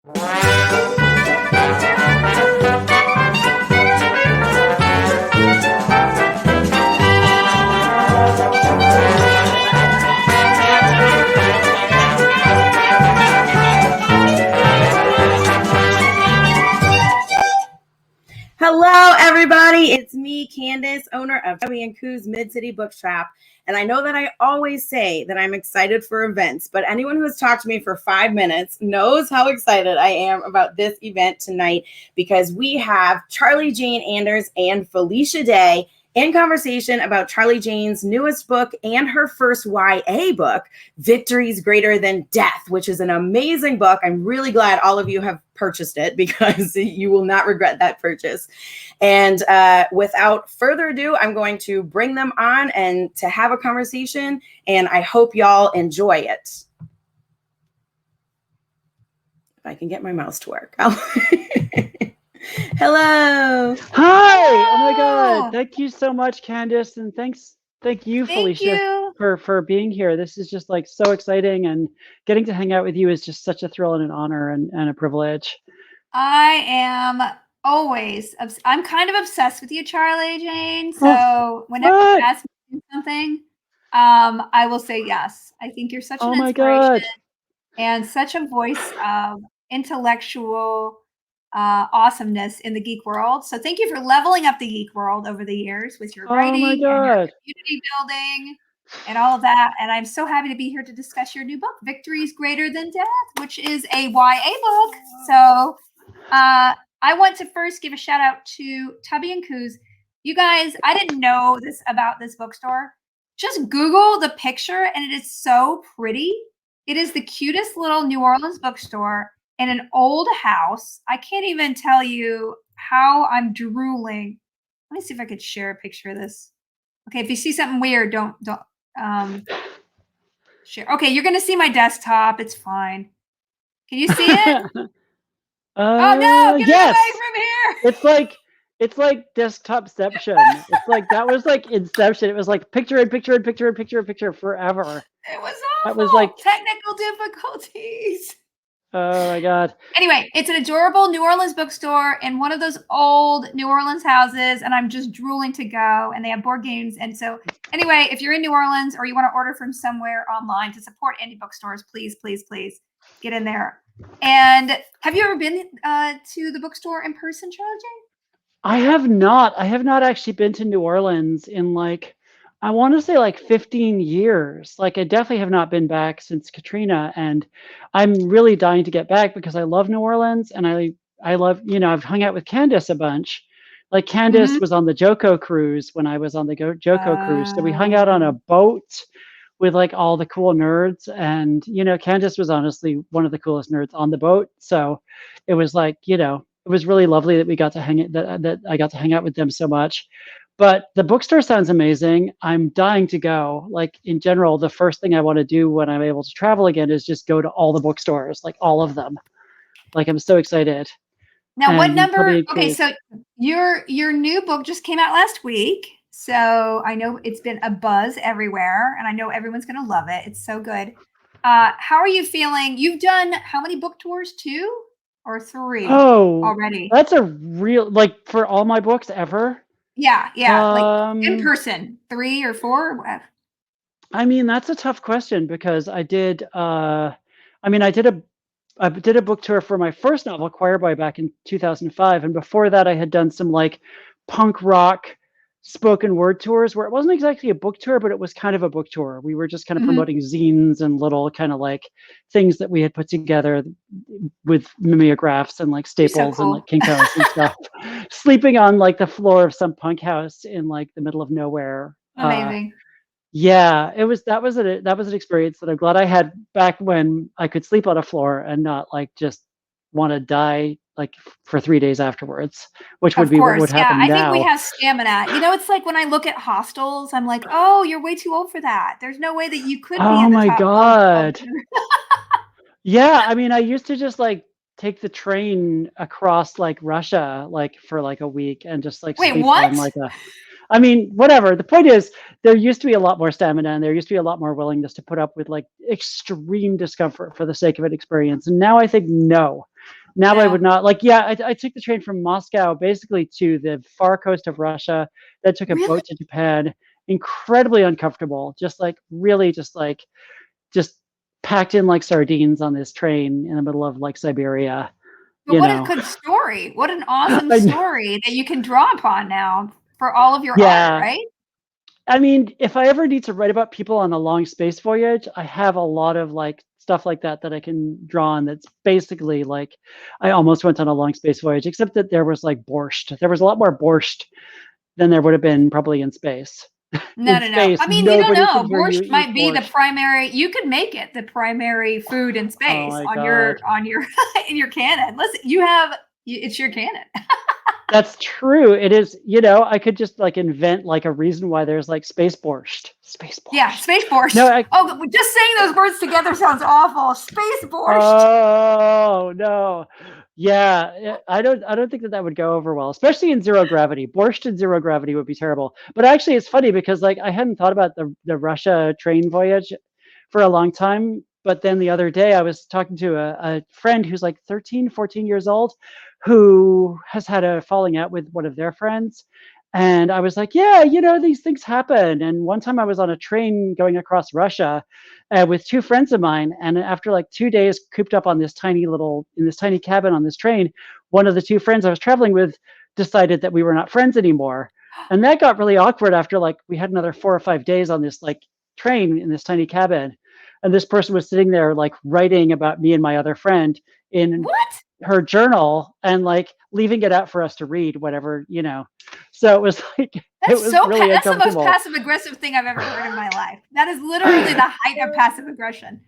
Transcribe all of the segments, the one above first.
Hello, everybody. It's me, Candace, owner of Tubby & Coo's Mid-City Bookshop. And I know that I always say that I'm excited for events, but anyone who has talked to me for 5 minutes knows how excited I am about this event tonight, because we have Charlie Jane Anders and Felicia Day in conversation about Charlie Jane's newest book and her first YA book, Victories Greater Than Death, which is an amazing book. I'm really glad all of you have purchased it, because you will not regret that purchase. And without further ado, I'm going to bring them on and to have a conversation, and I hope y'all enjoy it. If I can get my mouse to work. Hello. Hi. Oh my God. Thank you so much, Candace. And thank you, Felicia, for being here. This is just like so exciting, and getting to hang out with you is just such a thrill and an honor and a privilege. I am always, I'm kind of obsessed with you, Charlie Jane. So whenever you ask me to do something, I will say yes. I think you're such an inspiration and such a voice of intellectual awesomeness in the geek world. So thank you for leveling up the geek world over the years with your writing and your community building and all of that. And I'm so happy to be here to discuss your new book, Victories Greater Than Death, which is a YA book. So I want to first give a shout out to Tubby & Coo's. You guys, I didn't know this about this bookstore. Just Google the picture and it is so pretty. It is the cutest little New Orleans bookstore in an old house. I can't even tell you how I'm drooling. Let me see if I could share a picture of this. Okay, if you see something weird, don't share. Okay, you're gonna see my desktop. It's fine. Can you see it? Oh no! Get away from here! It's like desktopception. It's like that was like Inception. It was like picture in picture in picture in picture in picture forever. It was awful. It was like technical difficulties. Oh my God. Anyway, it's an adorable New Orleans bookstore in one of those old New Orleans houses, and I'm just drooling to go. And they have board games. And so anyway, if you're in New Orleans or you want to order from somewhere online to support indie bookstores, please, please, please get in there. And have you ever been to the bookstore in person, Charlie Jane? I have not. I have not actually been to New Orleans in I want to say 15 years. I definitely have not been back since Katrina, and I'm really dying to get back because I love New Orleans, and I love, I've hung out with Candace a bunch. Candace was on the Joko cruise when I was on the Joko cruise. So we hung out on a boat with all the cool nerds, and Candace was honestly one of the coolest nerds on the boat. So it was it was really lovely that we got to that I got to hang out with them so much. But the bookstore sounds amazing. I'm dying to go. In general, the first thing I want to do when I'm able to travel again is just go to all the bookstores, all of them. I'm so excited. Now, what number? Okay, so your new book just came out last week. So I know it's been a buzz everywhere, and I know everyone's going to love it. It's so good. How are you feeling? You've done how many book tours? 2 or 3 already? That's a real, for all my books ever? Yeah. In person, 3 or 4 or what? I mean, that's a tough question because I did a book tour for my first novel, Choir Boy, back in 2005. And before that, I had done some punk rock spoken word tours where it wasn't exactly a book tour, but it was kind of a book tour. We were just kind of promoting zines and little kind of things that we had put together with mimeographs and staples and Kinkos and stuff, sleeping on the floor of some punk house in the middle of nowhere. Amazing. Yeah, that was an experience that I'm glad I had back when I could sleep on a floor and not just want to die for 3 days afterwards, which would be what would happen now. I think we have stamina. It's like when I look at hostels, I'm like, oh, you're way too old for that. There's no way that you could be in the top. Oh my God. Yeah, I mean, I used to just take the train across Russia for a week and just Wait, sleep what? on I mean, whatever. The point is, there used to be a lot more stamina, and there used to be a lot more willingness to put up with extreme discomfort for the sake of an experience. And now I think no, Now I No. would not like. Yeah, I took the train from Moscow basically to the far coast of Russia. Then took a Really? boat to Japan. Incredibly uncomfortable. Just like really, just packed in like sardines on this train in the middle of like Siberia. But You what a know. good story. What an awesome I know. story that you can draw upon now for all of your art, Yeah. right? I mean, if I ever need to write about people on a long space voyage, I have a lot of like stuff like that that I can draw on. That's basically like I almost went on a long space voyage, except that there was like borscht. There was a lot more borscht than there would have been probably in space. No, In no, no. space, I mean, you don't nobody could know. hear you Borscht eat might be the borscht. primary. You could make it the primary food in Oh space my on God. your in your canon. Listen, it's your canon. That's true. It is, I could just like invent like a reason why there's like space borscht. Space Yeah, borscht. space borscht. No, Oh, just saying those words together sounds awful. Space borscht. oh no. Yeah, I don't think that would go over well, especially in zero gravity. Borscht in zero gravity would be terrible. But actually it's funny because like I hadn't thought about the Russia train voyage for a long time, but then the other day I was talking to a friend who's like 13, 14 years old who has had a falling out with one of their friends. And I was like, yeah, these things happen. And one time I was on a train going across Russia with two friends of mine. And after like 2 days cooped up on in this tiny cabin on this train, one of the two friends I was traveling with decided that we were not friends anymore. And that got really awkward after like we had another 4 or 5 days on this like train in this tiny cabin. And this person was sitting there like writing about me and my other friend in What? her journal and like leaving it out for us to read, whatever. So it was like That's really that's the most uncomfortable. passive aggressive thing I've ever heard in my life. That is literally the height of passive aggression.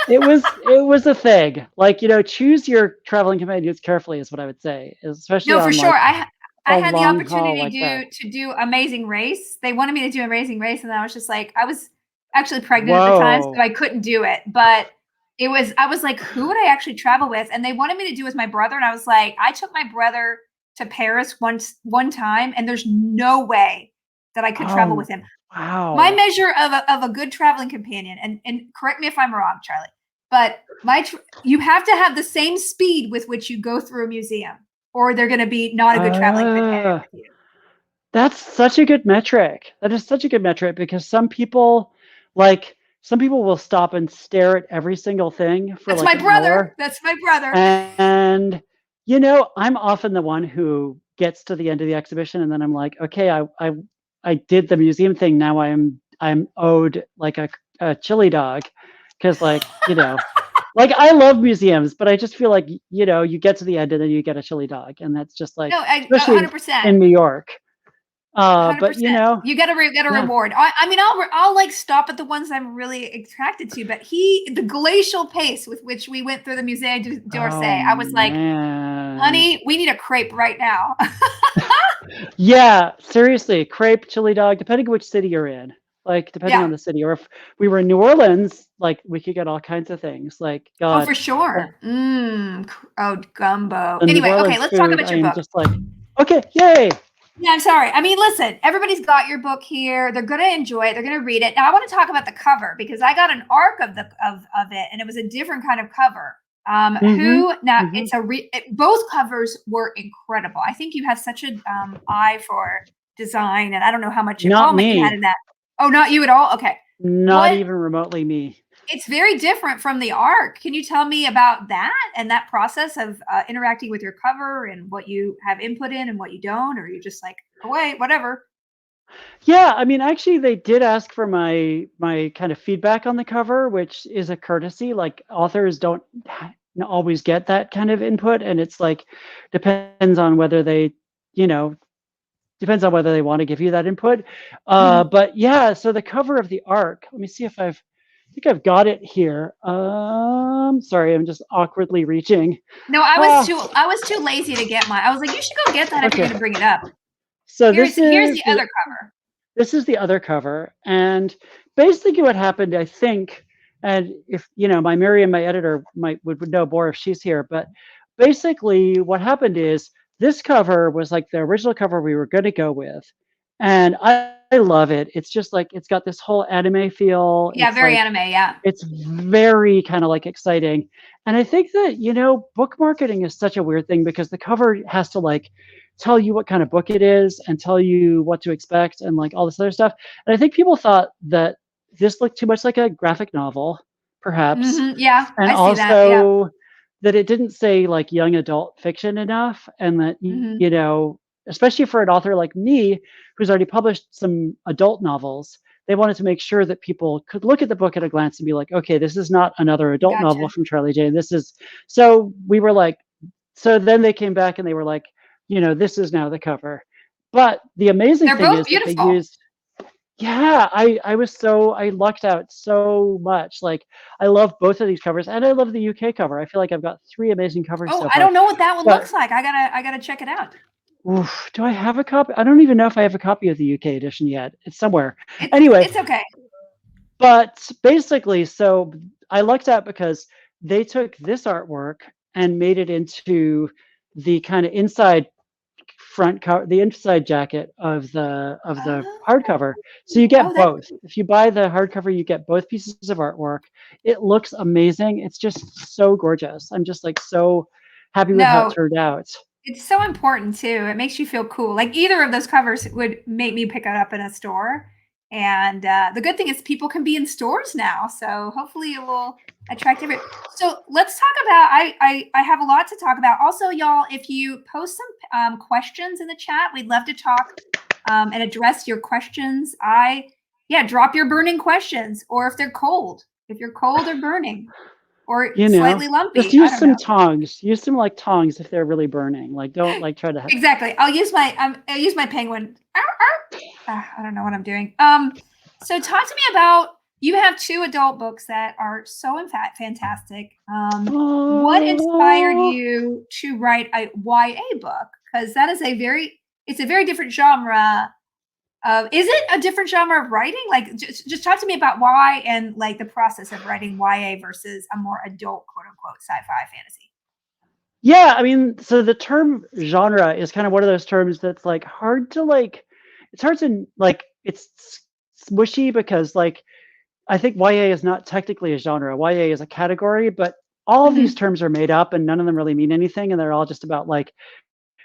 It was a thing. Like, choose your traveling companions carefully is what I would say, especially No, for on sure. like I a had the long haul opportunity like that. to do Amazing Race. They wanted me to do Amazing Race, and I was just like, I was actually pregnant at the time, so Whoa. I couldn't do it. But I was like, who would I actually travel with? And they wanted me to do with my brother, and I was like, I took my brother to Paris one time, and there's no way that I could travel with him. Wow. My measure of a good traveling companion, and correct me if I'm wrong, Charlie, but you have to have the same speed with which you go through a museum, or they're going to be not a good traveling companion with you. That's such a good metric. That is such a good metric because some people will stop and stare at every single thing for That's like my an brother. hour. That's my brother. And I'm often the one who gets to the end of the exhibition and then I'm like, okay, I did the museum thing. Now I'm owed like a chili dog because like, like I love museums, but I just feel like, you get to the end and then you get a chili dog. And that's just like, No, especially 100%. in New York. 100%. But you got to get a yeah. reward. I mean, I'll like stop at the ones I'm really attracted to, but the glacial pace with which we went through the Musée d'Orsay, I was like, honey, we need a crepe right now. Yeah, seriously, crepe, chili dog, depending which city you're in, like depending on the city. Or if we were in New Orleans, like we could get all kinds of things. Like God. Oh, for sure. Gumbo. The New Anyway, okay, Orleans let's talk food, about your book. Just like, okay, yay. Yeah, I'm sorry. I mean, listen, everybody's got your book here. They're going to enjoy it. They're going to read it. Now, I want to talk about the cover because I got an arc of it, and it was a different kind of cover. Both covers were incredible. I think you have such an eye for design, and I don't know how much involvement you had in that. Oh, not you at all? Okay. Not even remotely me. It's very different from the arc. Can you tell me about that and that process of interacting with your cover and what you have input in and what you don't, or you're just like, oh, wait, whatever? Yeah, I mean, actually, they did ask for my kind of feedback on the cover, which is a courtesy. Like authors don't always get that kind of input, and it's like depends on whether they, depends on whether they want to give you that input. But yeah, so the cover of the arc. Let me see if I think I've got it here. Sorry, I'm just awkwardly reaching. No, I was too lazy to get mine. I was like, you should go get that if you're going to bring it up. So here's the other cover. This is the other cover, and basically what happened, I think, and if my Miriam, my editor, would know more if she's here, but basically what happened is this cover was like the original cover we were going to go with, And I love it. It's just like, it's got this whole anime feel. Yeah, It's very like, anime. Yeah. it's very kind of like exciting. And I think that, book marketing is such a weird thing because the cover has to like tell you what kind of book it is and tell you what to expect and like all this other stuff. And I think people thought that this looked too much like a graphic novel, perhaps. Yeah, And I see that. Yeah. also that it didn't say like young adult fiction enough. And that, especially for an author like me, who's already published some adult novels, they wanted to make sure that people could look at the book at a glance and be like, okay, this is not another adult novel Gotcha. from Charlie Jane. This is, so we were like, so then they came back and they were like, this is now the cover. But the amazing They're thing both is that they beautiful. used, I lucked out so much. Like, I love both of these covers and I love the UK cover. I feel like I've got 3 amazing covers so far. I don't know what that one But looks like. I gotta check it out. oof, do I have a copy? I don't even know if I have a copy of the UK edition yet. It's somewhere. Anyway, It's okay. but basically, so I lucked out because they took this artwork and made it into the kind of inside front cover, the inside jacket of the hardcover. So you get both. If you buy the hardcover, you get both pieces of artwork. It looks amazing. It's just so gorgeous. I'm just like so happy with how it turned out. It's so important too. It makes you feel cool. Like either of those covers would make me pick it up in a store. And the good thing is people can be in stores now. So hopefully it will attract everyone. So let's talk about, I have a lot to talk about. Also, y'all, if you post some questions in the chat, we'd love to talk and address your questions. Drop your burning questions, or if they're cold, if you're cold or burning. Or slightly lumpy. Just use some tongs. Use some like tongs if they're really burning. Like don't like try to. Exactly. I'll use my penguin. I don't know what I'm doing. So talk to me about, you have 2 adult books that are so in fact fantastic. What inspired you to write a YA book? Because that is it's a very different genre. Is it a different genre of writing? Like, just talk to me about why and like the process of writing YA versus a more adult, quote unquote, sci-fi fantasy. Yeah, I mean, so the term genre is kind of one of those terms that's like hard to like. It's hard to like. It's smushy because like I think YA is not technically a genre. YA is a category, but all of these terms are made up and none of them really mean anything, and they're all just about like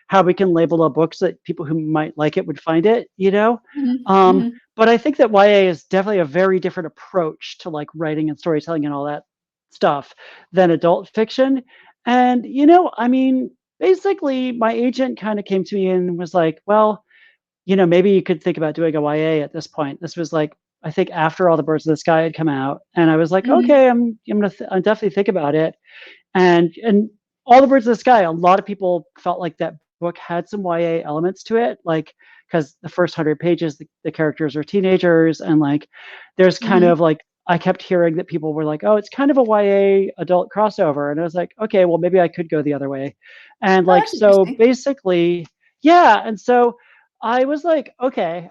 how we can label a book so that people who might like it would find it, But I think that YA is definitely a very different approach to like writing and storytelling and all that stuff than adult fiction. And, I mean, basically my agent kind of came to me and was like, well, maybe you could think about doing a YA at this point. This was like, I think after All the Birds of the Sky had come out. And I was like, okay, I'm definitely think about it. And All the Birds of the Sky, a lot of people felt like that book had some YA elements to it, like because the first 100 pages, the characters are teenagers, and like there's kind of like I kept hearing that people were like, oh, it's kind of a YA adult crossover, and I was like, okay, well maybe I could go the other way, and like so basically, yeah, and so I was like, okay,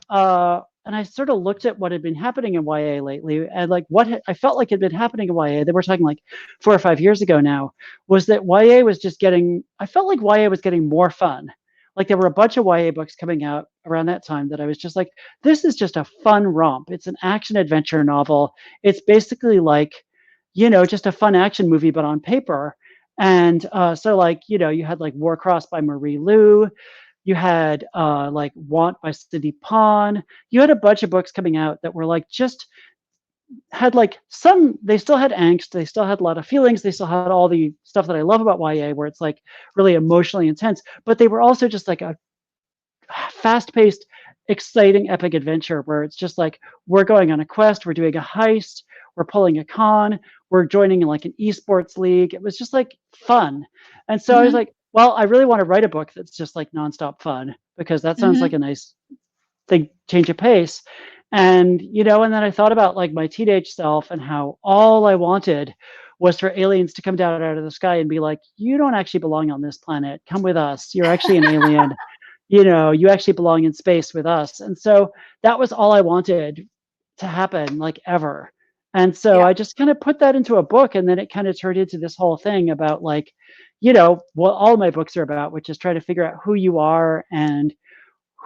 and I sort of looked at what had been happening in YA lately, and like I felt like had been happening in YA. They were talking like 4 or 5 years ago now, was that YA was just getting. I felt like YA was getting more fun. Like there were a bunch of YA books coming out around that time that I was just like, this is just a fun romp. It's an action adventure novel. It's basically like, just a fun action movie, but on paper. And so like, you had like Warcross by Marie Lu. You had like Want by Cindy Pon. You had a bunch of books coming out that were like just had like they still had angst, they still had a lot of feelings, they still had all the stuff that I love about YA, where it's like really emotionally intense, but they were also just like a fast-paced, exciting epic adventure where it's just like we're going on a quest, we're doing a heist, we're pulling a con, we're joining in like an esports league. It was just like fun. And so I was like, well, I really want to write a book that's just like nonstop fun, because that sounds like a nice thing, change of pace. And and then I thought about like my teenage self and how all I wanted was for aliens to come down out of the sky and be like, you don't actually belong on this planet, come with us, you're actually an alien. You actually belong in space with us. And so that was all I wanted to happen, like ever. And so I just kind of put that into a book, and then it kind of turned into this whole thing about like, what all my books are about, which is trying to figure out who you are and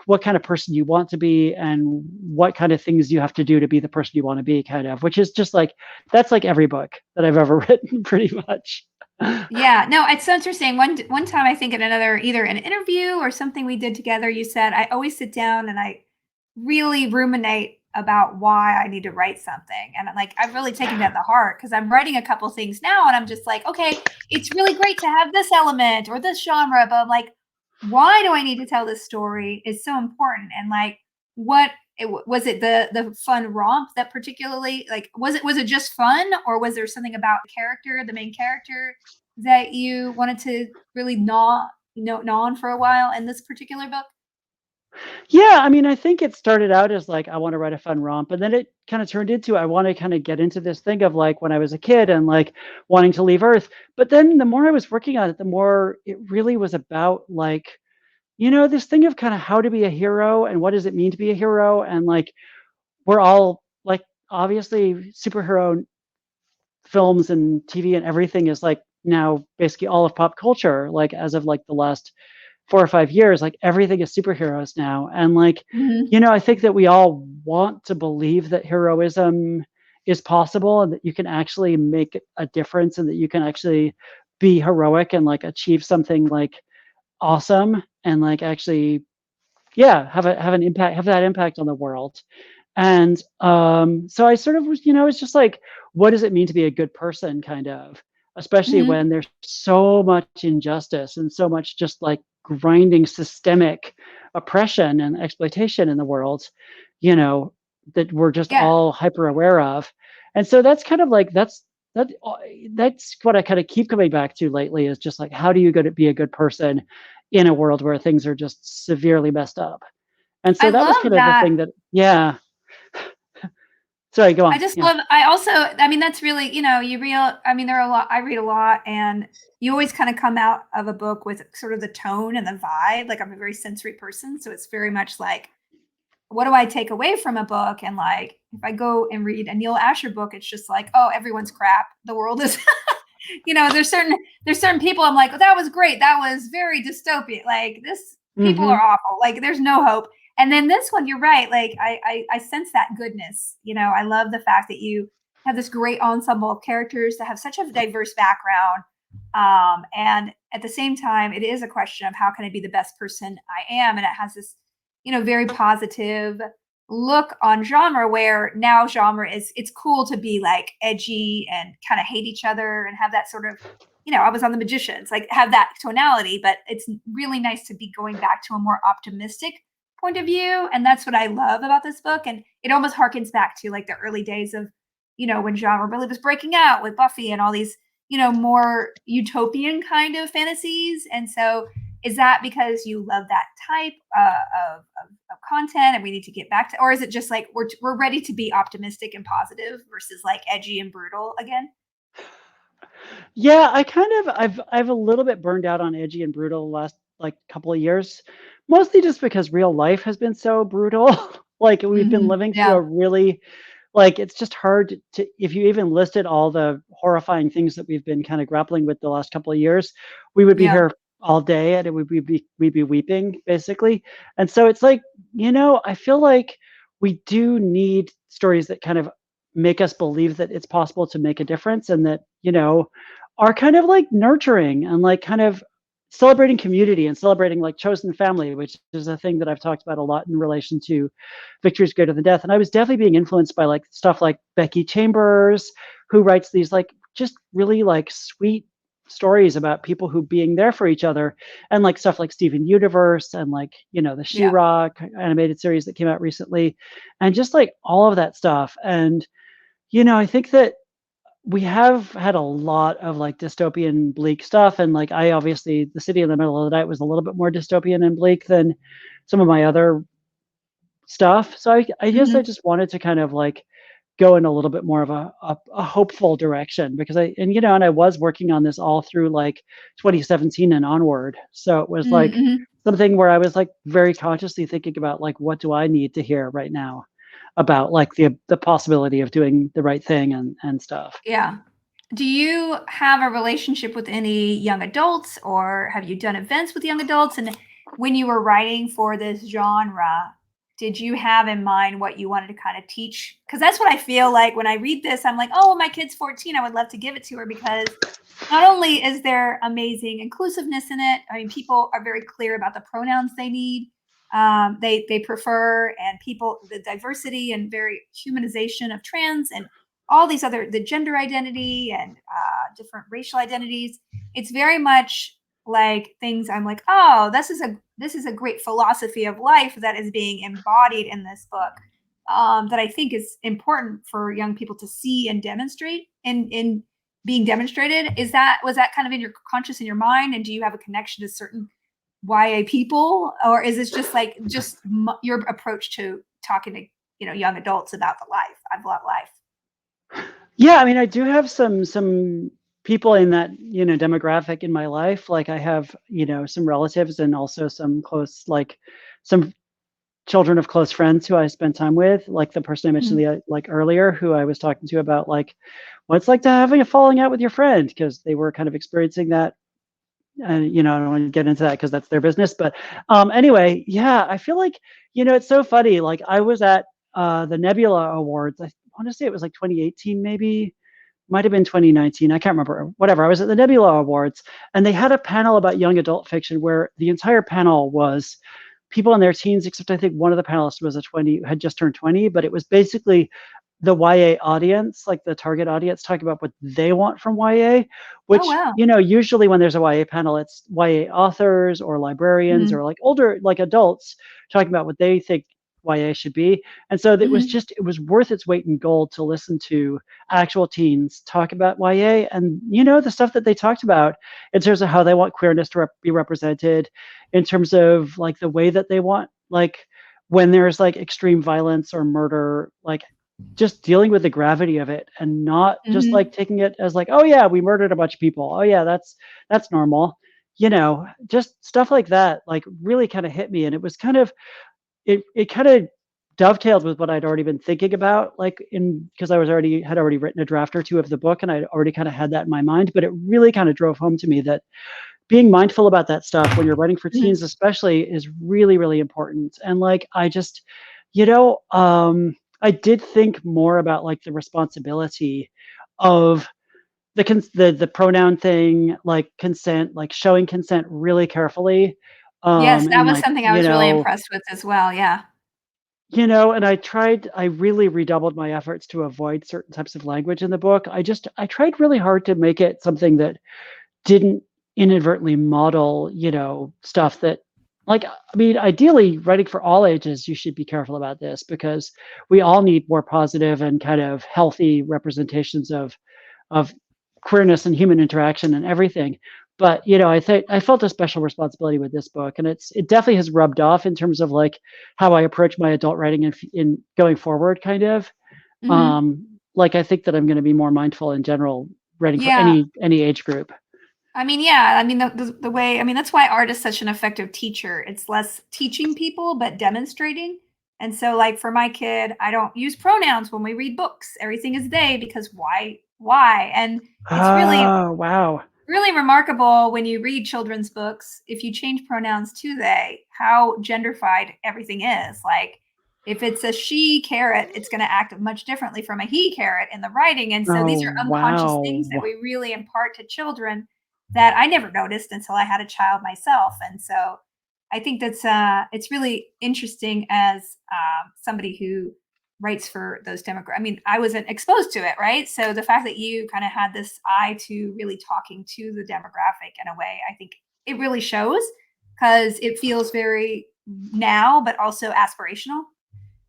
what kind of person you want to be and what kind of things you have to do to be the person you want to be, kind of, which is just like, that's like every book that I've ever written, pretty much. Yeah, no, it's so interesting. One time, I think in another, either an interview or something we did together, you said, I always sit down and I really ruminate about why I need to write something. And like, I've really taken that to heart because I'm writing a couple things now and I'm just like, okay, it's really great to have this element or this genre, but I'm like, why do I need to tell this story is so important. And like, was it the fun romp that particularly, like, was it just fun, or was there something about the main character that you wanted to really gnaw on for a while in this particular book? Yeah, I mean, I think it started out as like, I want to write a fun romp, and then it kind of turned into, I want to kind of get into this thing of like when I was a kid and like wanting to leave Earth. But then the more I was working on it, the more it really was about like, this thing of kind of how to be a hero and what does it mean to be a hero. And like, we're all like, obviously superhero films and TV and everything is like now basically all of pop culture, like as of like the last 4 or 5 years, like everything is superheroes now. And like, Mhm. I think that we all want to believe that heroism is possible and that you can actually make a difference and that you can actually be heroic and like achieve something like awesome and like actually, yeah, have an impact, have that impact on the world. And so I sort of was, it's just like, what does it mean to be a good person, kind of, especially Mhm. when there's so much injustice and so much just like grinding systemic oppression and exploitation in the world, you know, that we're just Yeah. all hyper aware of. And so that's kind of like, that that's what I kind of keep coming back to lately, is just like, how do you go to be a good person in a world where things are just severely messed up? And I so that was love kind of the that. thing that, yeah. Sorry, go I on. just Yeah. love, I also, I mean, that's really, I mean, there are a lot, I read a lot, and you always kind of come out of a book with sort of the tone and the vibe. Like, I'm a very sensory person. So it's very much like, what do I take away from a book? And like, if I go and read a Neil Asher book, it's just like, oh, everyone's crap. The world is, there's certain people I'm like, oh, that was great. That was very dystopian. Like, this, people are Mhm. awful. Like, there's no hope. And then this one, you're right. Like, I sense that goodness. I love the fact that you have this great ensemble of characters that have such a diverse background. And at the same time, it is a question of how can I be the best person I am? And it has this, very positive look on genre, where now genre is, it's cool to be like edgy and kind of hate each other and have that sort of, I was on The Magicians, like have that tonality, but it's really nice to be going back to a more optimistic point of view. And that's what I love about this book. And it almost harkens back to like the early days of, when genre really was breaking out with Buffy and all these, more utopian kind of fantasies. And so is that because you love that type of content and we need to get back to, or is it just like we're ready to be optimistic and positive versus like edgy and brutal again? Yeah, I've a little bit burned out on edgy and brutal the last like couple of years, mostly just because real life has been so brutal. Like we've been living through Yeah. a really, like, it's just hard to, if you even listed all the horrifying things that we've been kind of grappling with the last couple of years, we would be Yeah. here all day and we'd be weeping basically. And so it's like, I feel like we do need stories that kind of make us believe that it's possible to make a difference and that, are kind of like nurturing and like kind of celebrating community and celebrating like chosen family, which is a thing that I've talked about a lot in relation to Victories Greater Than Death. And I was definitely being influenced by like stuff like Becky Chambers, who writes these like just really like sweet stories about people who being there for each other, and like stuff like Steven Universe and like, the Yeah. She-Ra animated series that came out recently, and just like all of that stuff. And, I think that we have had a lot of like dystopian bleak stuff. And like, I obviously, The City in the Middle of the Night was a little bit more dystopian and bleak than some of my other stuff. So I Mhm. just wanted to kind of like go in a little bit more of a hopeful direction, because and I was working on this all through like 2017 and onward. So it was like Mhm. something where I was like very consciously thinking about like, what do I need to hear right now about like the possibility of doing the right thing and stuff. Yeah. Do you have a relationship with any young adults, or have you done events with young adults? And when you were writing for this genre, did you have in mind what you wanted to kind of teach? Because that's what I feel like when I read this. I'm like, oh, my kid's 14. I would love to give it to her, because not only is there amazing inclusiveness in it, I mean, people are very clear about the pronouns they need, they prefer, and the diversity and very humanization of trans and all these the gender identity and different racial identities. It's very much like things I'm like, oh, this is a great philosophy of life that is being embodied in this book, that I think is important for young people to see and demonstrate in being demonstrated. Was that kind of in your conscious in your mind? And do you have a connection to certain YA people, or is this just your approach to talking to young adults about the life? I've loved life. Yeah, I mean, I do have some people in that demographic in my life. Like I have some relatives and also some close, like some children of close friends who I spend time with, like the person I mentioned like earlier, who I was talking to about like what it's like to having a falling out with your friend, because they were kind of experiencing that. And I don't want to get into that because that's their business. But anyway, yeah, I feel like it's so funny. Like I was at the Nebula Awards. I want to say it was like 2018, maybe. Might have been 2019. I can't remember. Whatever. I was at the Nebula Awards, and they had a panel about young adult fiction where the entire panel was people in their teens, except I think one of the panelists was had just turned 20. But it was basically the YA audience, like the target audience, talking about what they want from YA, which, usually when there's a YA panel, it's YA authors or librarians or like older, like adults talking about what they think YA should be. And so it was worth its weight in gold to listen to actual teens talk about YA and, the stuff that they talked about in terms of how they want queerness to be represented, in terms of like the way that they want, like when there's like extreme violence or murder, like just dealing with the gravity of it and not just like taking it as like, oh yeah, we murdered a bunch of people. Oh yeah, that's normal. Just stuff like that, like really kind of hit me. And it was kind of, it kind of dovetailed with what I'd already been thinking about, like because I had already written a draft or two of the book, and I'd already kind of had that in my mind, but it really kind of drove home to me that being mindful about that stuff when you're writing for teens especially is really, really important. And like, I just, I did think more about like the responsibility of the pronoun thing, like consent, like showing consent really carefully. Yes, that and was like, something I was really impressed with as well. Yeah. And I really redoubled my efforts to avoid certain types of language in the book. I tried really hard to make it something that didn't inadvertently model, stuff that, like, I mean, ideally writing for all ages, you should be careful about this, because we all need more positive and kind of healthy representations of queerness and human interaction and everything. But I felt a special responsibility with this book, and it definitely has rubbed off in terms of like how I approach my adult writing in going forward, kind of. Like I think that I'm going to be more mindful in general writing for any age group. I mean, yeah. I mean, the way, I mean, that's why art is such an effective teacher. It's less teaching people, but demonstrating. And so, like for my kid, I don't use pronouns when we read books. Everything is they, because why? And it's really remarkable when you read children's books, if you change pronouns to they, how genderfied everything is. Like if it's a she carrot, it's going to act much differently from a he carrot in the writing. And so these are unconscious things that we really impart to children that I never noticed until I had a child myself. And so I think that's it's really interesting as somebody who writes for those demographics. I mean, I wasn't exposed to it, right? So the fact that you kind of had this eye to really talking to the demographic in a way, I think it really shows, because it feels very now, but also aspirational.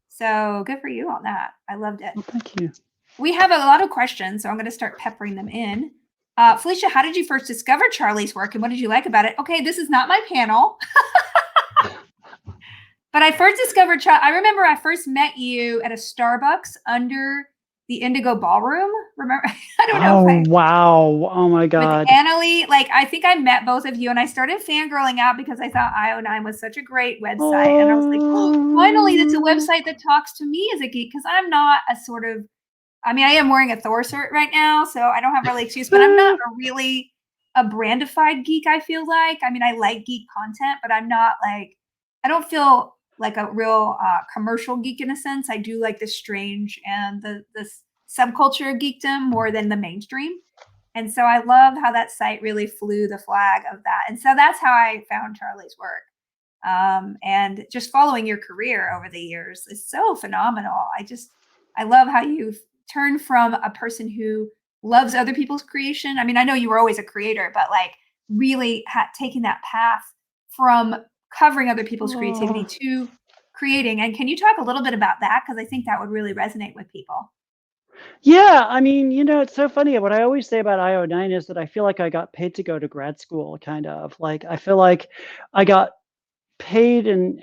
So good for you on that. I loved it. Well, thank you. We have a lot of questions, so I'm going to start peppering them in. Felicia, how did you first discover Charlie's work, and what did you like about it? Okay, this is not my panel. But I first discovered I remember I first met you at a Starbucks under the Indigo Ballroom. Remember? I don't know. Wow. Oh my God. With Annalie, like I think I met both of you, and I started fangirling out because I thought IO9 was such a great website. And I was like, oh, finally, it's a website that talks to me as a geek, because I'm not a sort of, I mean, I am wearing a Thor shirt right now, so I don't have really excuse, but I'm not a really a brandified geek, I feel like. I mean, I like geek content, but I'm not like, I don't feel like a real commercial geek in a sense. I do like the strange and the subculture of geekdom more than the mainstream. And so I love how that site really flew the flag of that. And so that's how I found Charlie's work. And just following your career over the years is so phenomenal. I love how you've turned from a person who loves other people's creation. I mean, I know you were always a creator, but like really taking that path from covering other people's creativity to creating. And can you talk a little bit about that? Because I think that would really resonate with people. Yeah, I mean, it's so funny. What I always say about IO9 is that I feel like I got paid to go to grad school, kind of. Like, I feel like I got paid and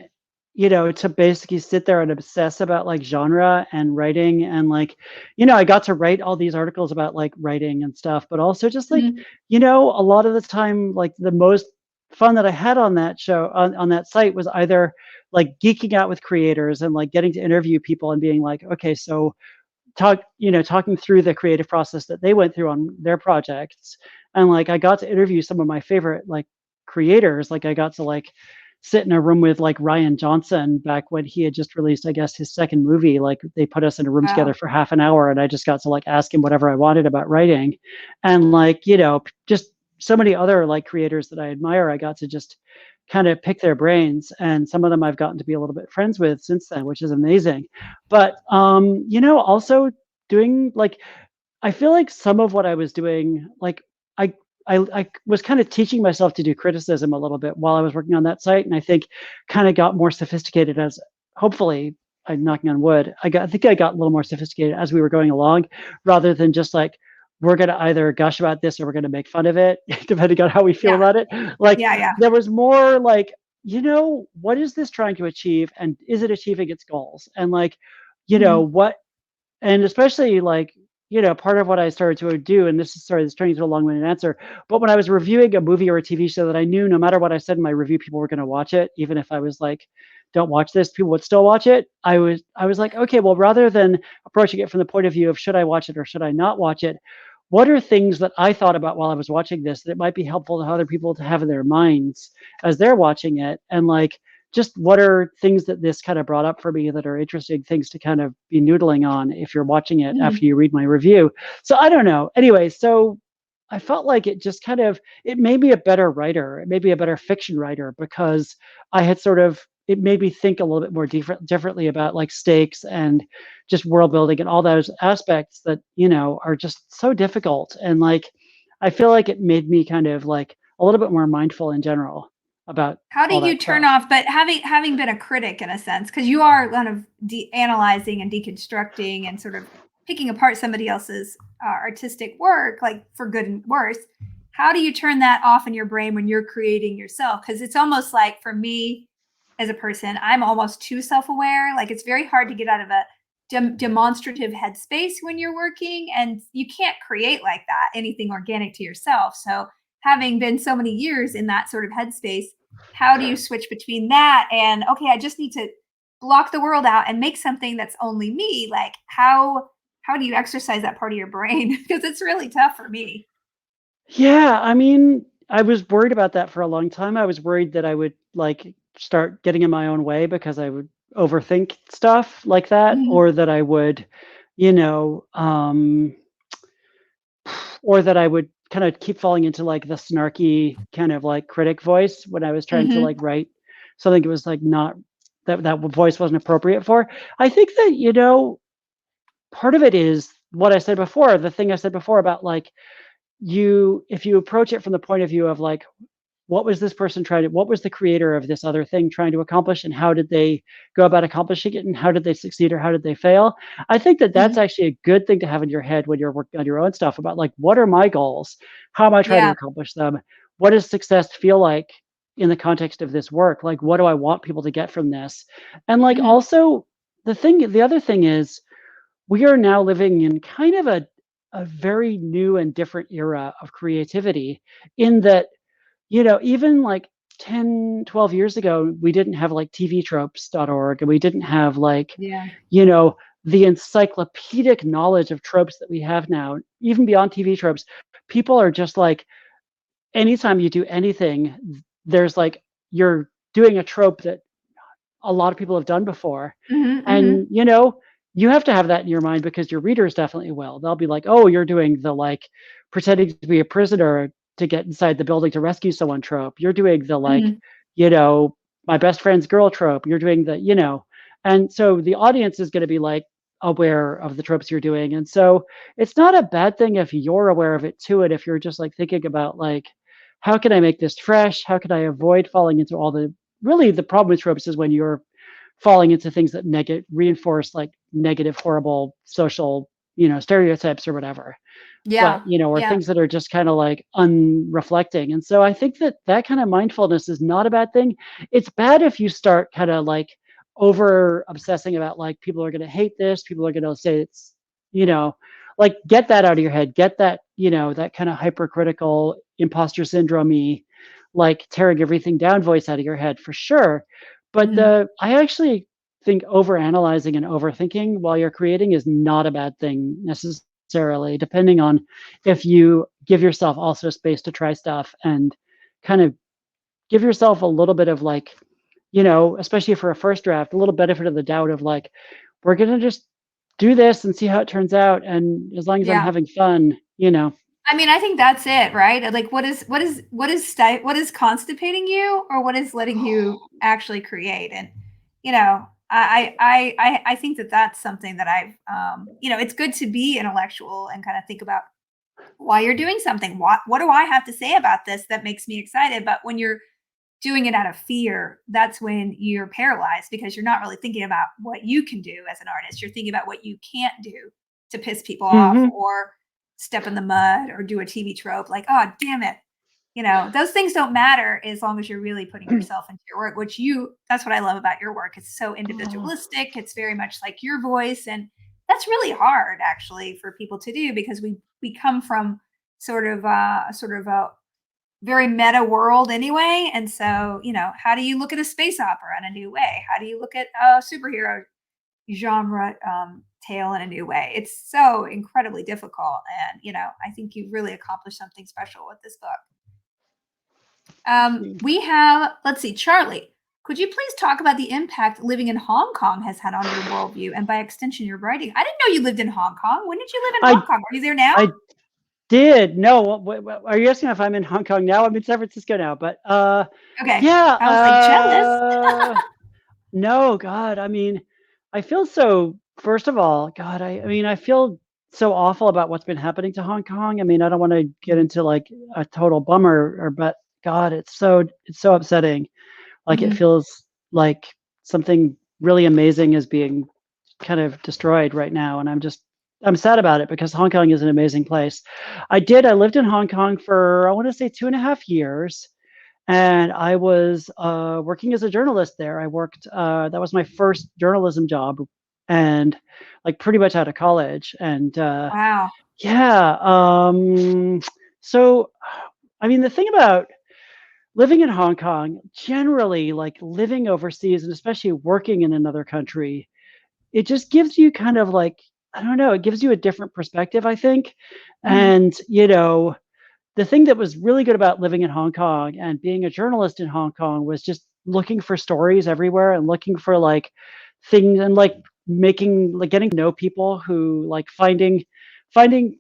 to basically sit there and obsess about like genre and writing, and like I got to write all these articles about like writing and stuff, but also just like a lot of the time, like the most fun that I had on that show, on that site, was either like geeking out with creators and like getting to interview people and being like, okay, so talking through the creative process that they went through on their projects. And like I got to interview some of my favorite like creators. Like I got to like sit in a room with like Ryan Johnson back when he had just released, I guess, his second movie. Like they put us in a room together for half an hour, and I just got to like ask him whatever I wanted about writing. And like, just so many other like creators that I admire, I got to just kind of pick their brains, and some of them I've gotten to be a little bit friends with since then, which is amazing. But also doing like, I feel like some of what I was doing, like I was kind of teaching myself to do criticism a little bit while I was working on that site, and I think kind of got more sophisticated as, hopefully, I'm knocking on wood, I think I got a little more sophisticated as we were going along, rather than just like, we're going to either gush about this or we're going to make fun of it, depending on how we feel about it. Like, there was more like, what is this trying to achieve, and is it achieving its goals? And like, what, and especially like, part of what I started to do, and this is turning into a long-winded answer, but when I was reviewing a movie or a TV show that I knew no matter what I said in my review, people were going to watch it, even if I was like, don't watch this, people would still watch it. I was like, okay, well, rather than approaching it from the point of view of should I watch it or should I not watch it, what are things that I thought about while I was watching this that might be helpful to other people to have in their minds as they're watching it? And like, just what are things that this kind of brought up for me that are interesting things to kind of be noodling on if you're watching it after you read my review. So I don't know. Anyway, so I felt like it just kind of, it made me a better writer. It made me a better fiction writer, because I had it made me think a little bit more differently about like stakes and just world building and all those aspects that, are just so difficult. And like, I feel like it made me kind of like a little bit more mindful in general about how do you turn off, but having been a critic in a sense, because you are kind of analyzing and deconstructing and sort of picking apart somebody else's artistic work, like for good and worse, how do you turn that off in your brain when you're creating yourself? Because it's almost like, for me as a person, I'm almost too self-aware. Like it's very hard to get out of a demonstrative headspace when you're working, and you can't create like that, anything organic to yourself. So having been so many years in that sort of headspace, how do you switch between that and, okay, I just need to block the world out and make something that's only me? Like how do you exercise that part of your brain? Because it's really tough for me. Yeah, I mean, I was worried about that for a long time. I was worried that I would like start getting in my own way because I would overthink stuff like that, or that I would, or that I would kind of keep falling into like the snarky kind of like critic voice when I was trying to like write something that was like not, that voice wasn't appropriate for. I think that, part of it is what I said before, the thing I said before about like, if you approach it from the point of view of like, what was this person what was the creator of this other thing trying to accomplish, and how did they go about accomplishing it, and how did they succeed or how did they fail? I think that that's actually a good thing to have in your head when you're working on your own stuff, about like, what are my goals? How am I trying to accomplish them? What does success feel like in the context of this work? Like, what do I want people to get from this? And like, also the other thing is, we are now living in kind of a very new and different era of creativity, in that, even like 10, 12 years ago, we didn't have like tvtropes.org, and we didn't have like, the encyclopedic knowledge of tropes that we have now. Even beyond TV tropes, people are just like anytime you do anything, there's like you're doing a trope that a lot of people have done before. Mhm, mhm. And, you have to have that in your mind because your readers definitely will. They'll be like, "Oh, you're doing the, like, pretending to be a prisoner to get inside the building to rescue someone trope. You're doing the, like, Mhm. you know, my best friend's girl trope. You're doing the." And so the audience is gonna be, like, aware of the tropes you're doing, and so it's not a bad thing if you're aware of it too, and if you're just, like, thinking about, like, "How can I make this fresh? How can I avoid falling into all the" really, the problem with tropes is when you're falling into things that reinforce like negative, horrible social, stereotypes or whatever. But, Yeah. or Yeah. things that are just kind of like unreflecting. And so I think that that kind of mindfulness is not a bad thing. It's bad if you start kind of like over obsessing about like people are going to hate this, people are going to say you know, like get that out of your head, get that, that kind of hypercritical imposter syndrome like tearing everything down voice out of your head for sure. But Mhm. I actually think overanalyzing and overthinking while you're creating is not a bad thing necessarily, depending on if you give yourself also space to try stuff and kind of give yourself a little bit of like, especially for a first draft, a little benefit of the doubt of like, we're going to just do this and see how it turns out. And as long as I'm Yeah. having fun. I mean, I think that's it, right? Like, what is constipating you, or what is letting you actually create? And I think that that's something that it's good to be intellectual and kind of think about why you're doing something. What do I have to say about this that makes me excited? But when you're doing it out of fear, that's when you're paralyzed because you're not really thinking about what you can do as an artist. You're thinking about what you can't do to piss people off Hmm. or step in the mud or do a TV trope like, oh, damn it. Those things don't matter as long as you're really putting yourself into your work, that's what I love about your work. It's so individualistic. It's very much like your voice. And that's really hard actually for people to do because we come from sort of a very meta world anyway. And so, how do you look at a space opera in a new way? How do you look at a superhero genre tale in a new way? It's so incredibly difficult. And, I think you've really accomplished something special with this book. We have, let's see, Charlie, could you please talk about the impact living in Hong Kong has had on your worldview and by extension, your writing? I didn't know you lived in Hong Kong. When did you live in I Hong Kong? Are you there now? I did. No, are you asking if I'm in Hong Kong now? I'm in San Francisco now, but Okay. yeah, I was like, jealous. no, God, I mean, I feel so. First of all, God, I mean, I feel so awful about what's been happening to Hong Kong. I mean, I don't want to get into like a total bummer, but God, it's so upsetting. Like it Mhm. feels like something really amazing is being kind of destroyed right now, and I'm sad about it because Hong Kong is an amazing place. I lived in Hong Kong for I want to say 2.5 years, and I was working as a journalist there. I worked that was my first journalism job, and like pretty much out of college, and Wow. yeah. So I mean, the thing about living in Hong Kong, generally, like living overseas and especially working in another country, it just gives you kind of like, I don't know, it gives you a different perspective, I think. Mhm. And, the thing that was really good about living in Hong Kong and being a journalist in Hong Kong was just looking for stories everywhere and looking for like things and like making like getting to know people who like finding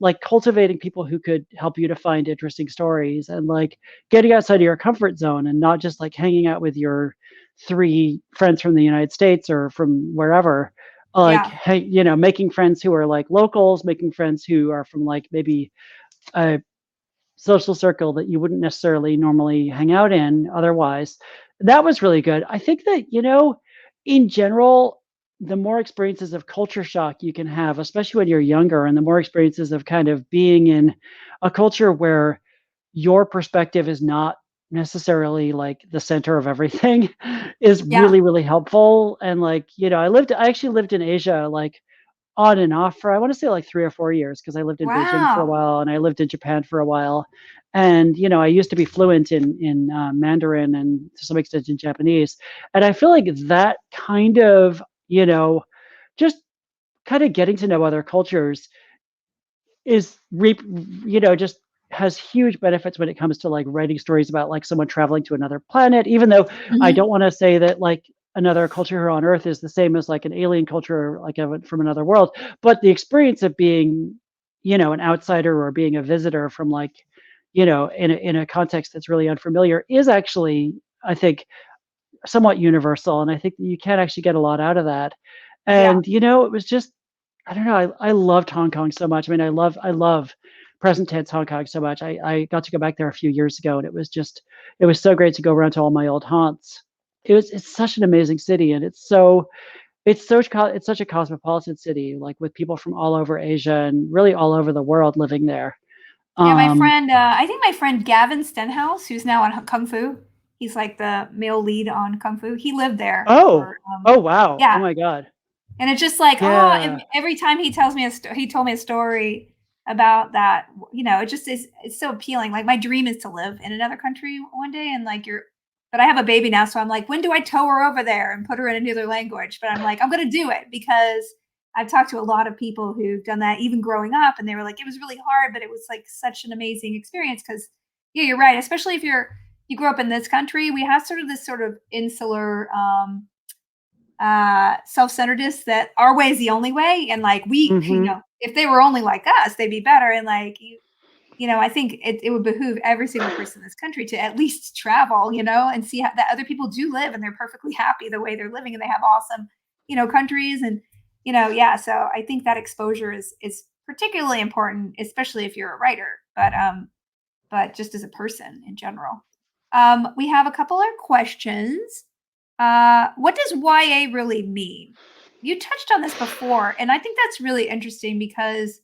like cultivating people who could help you to find interesting stories and like getting outside of your comfort zone and not just like hanging out with your three friends from the United States or from wherever, like Yeah. hey, making friends who are like locals, making friends who are from like maybe a social circle that you wouldn't necessarily normally hang out in otherwise. That was really good. I think that, in general, the more experiences of culture shock you can have, especially when you're younger, and the more experiences of kind of being in a culture where your perspective is not necessarily like the center of everything is Yeah. really, really helpful. And like, I actually lived in Asia like on and off for I want to say like 3 or 4 years because I lived in Beijing for a Wow. while and I lived in Japan for a while. And, I used to be fluent in Mandarin and to some extent in Japanese. And I feel like that kind of, just kind of getting to know other cultures is just has huge benefits when it comes to like writing stories about like someone traveling to another planet, even though I don't want to say that like another culture here on Earth is the same as like an alien culture, like from another world. But the experience of being, an outsider or being a visitor from like, in a context that's really unfamiliar is actually, I think, somewhat universal. And I think that you can actually get a lot out of that. Yeah. And, it was just, I don't know, I loved Hong Kong so much. I mean, I love present tense Hong Kong so much. I got to go back there a few years ago, and it was so great to go around to all my old haunts. It's such an amazing city, and it's such a cosmopolitan city, like with people from all over Asia and really all over the world living there. Yeah, my Um, friend, I think my friend Gavin Stenhouse, who's now on Kung Fu, he's like the male lead on Kung Fu. He lived there oh, for, oh wow, oh yeah. my God, And it's just like, yeah. and every time he tells me he told me a story about that, it just is, it's so appealing. Like my dream is to live in another country one day, and like but I have a baby now, so I'm like, when do I tow her over there and put her in another language? But I'm like, I'm gonna do it because I've talked to a lot of people who've done that even growing up, and they were like, it was really hard, but it was like such an amazing experience because yeah, you're right. Especially if you grew up in this country, we have sort of this sort of insular self-centeredness that our way is the only way, and like we Hmm. if they were only like us, they'd be better. And like I think it would behoove every single person in this country to at least travel, and see how, that other people do live and they're perfectly happy the way they're living, and they have awesome countries. And yeah, so I think that exposure is particularly important, especially if you're a writer, but just as a person in general. We have a couple of questions. What does YA really mean? You touched on this before, and I think that's really interesting because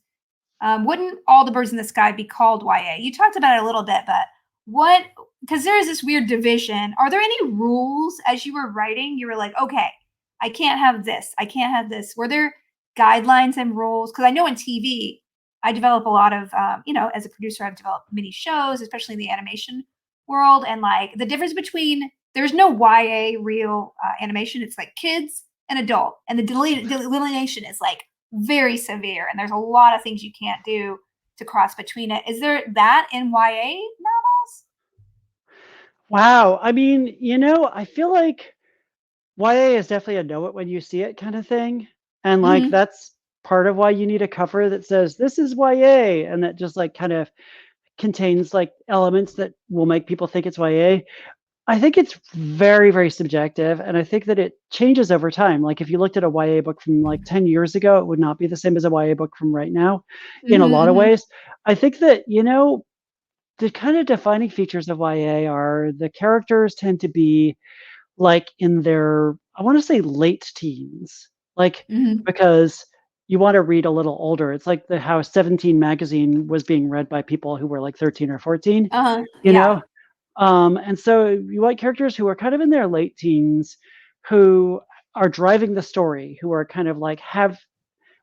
wouldn't All the Birds in the Sky be called YA? You talked about it a little bit, but what, because there is this weird division. Are there any rules as you were writing? You were like, okay, I can't have this. I can't have this. Were there guidelines and rules? Because I know in TV, I develop a lot of, as a producer, I've developed mini shows, especially in the animation world. And like the difference between, there's no YA real animation. It's like kids and adult. And the delineation is like very severe. And there's a lot of things you can't do to cross between it. Is there that in YA novels? Wow. I mean, I feel like YA is definitely a know it when you see it kind of thing. And like Mm-hmm. that's part of why you need a cover that says this is YA and that just like kind of contains like elements that will make people think it's YA. I think it's very, very subjective. And I think that it changes over time. Like if you looked at a YA book from like 10 years ago, it would not be the same as a YA book from right now in a Mm-hmm, lot of mm-hmm. ways. I think that, the kind of defining features of YA are the characters tend to be like in their, I want to say late teens, like Mm-hmm. because you want to read a little older. It's like the how 17 magazine was being read by people who were like 13 or 14, Uh-huh. you Yeah. know? And so you want characters who are kind of in their late teens who are driving the story, who are kind of like have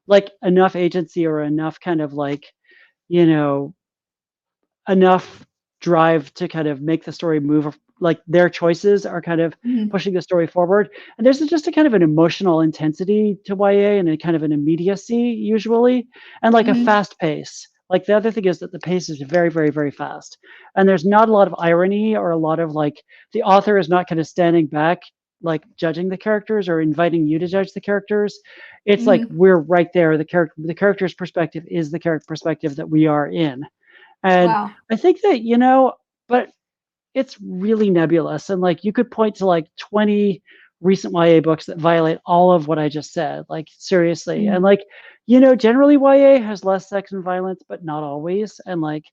like enough agency or enough kind of like, you know, enough drive to kind of make the story move, like their choices are kind of Mm-hmm. pushing the story forward. And there's just a kind of an emotional intensity to YA and a kind of an immediacy usually, and like a Mm-hmm. fast pace. Like the other thing is that the pace is very, very, very fast. And there's not a lot of irony or a lot of like the author is not kind of standing back like judging the characters or inviting you to judge the characters. It's like Mm-hmm. we're right there. The character's perspective is the character perspective that we are in. And Wow. I think that, but it's really nebulous. And like you could point to like 20 recent YA books that violate all of what I just said, like seriously. And Mm-hmm. like, generally YA has less sex and violence, but not always. And like,